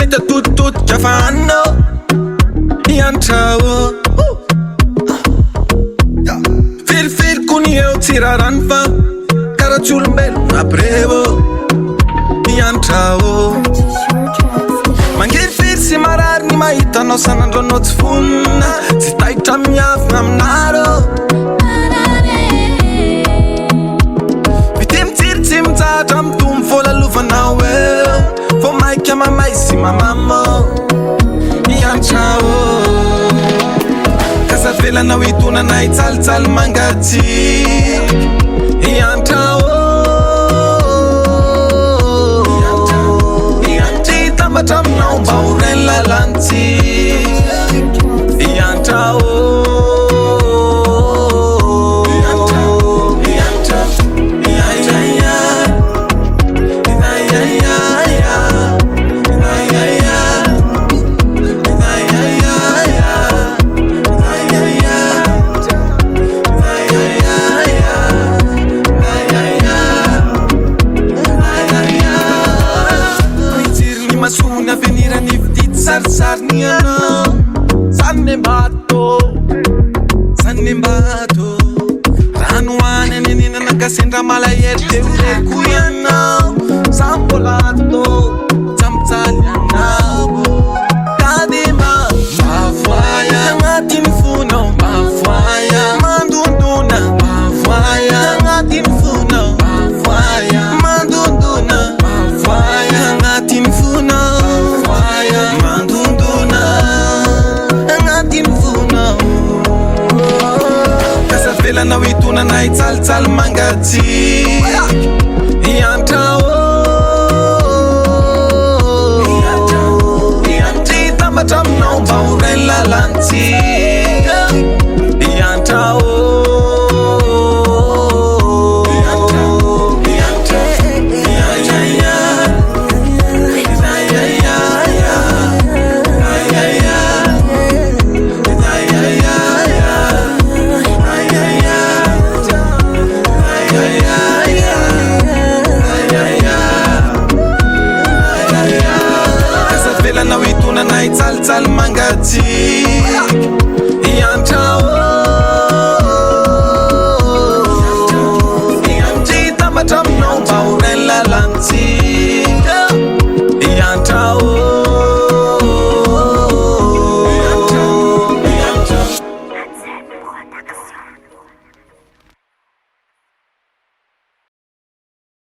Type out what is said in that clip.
Mahita tututja fa anao hianatra Feriferiko ny eo tsy rarany fa karaha tsy olombelona abreo hianatra Mangerifery sy marary ny mahita anao san'andro anao tsy vonona Tsy taitra miavina aminarô Vity mitsiry tsy mijahatra mitombo voalalaovanao eo Vao maika mamay sy mamamo hianatra Kasavelanao hitonana hitsalintsaly mangatsiaka hianatra Tambatra aminao mba ho ray ny lalantsika hianatra Masona venira ny vidity sarisariny anao Sany mbato Rano any anenena nakasendra malahery Deoleriko ianao Sambolato Tsamtsaly anao Kadima Mavoaya Agnatin'ny fonao Mavoaya Mandondona Mavoaya Agnatin'ny fonao Mavoaya Mandondona Mavoaya Agnatin'ny fonao Kasavelanao hitonana hitsalintsaly mangatsiaka hianatra Tsy tambatra aminao mba ho ray ny lalantsika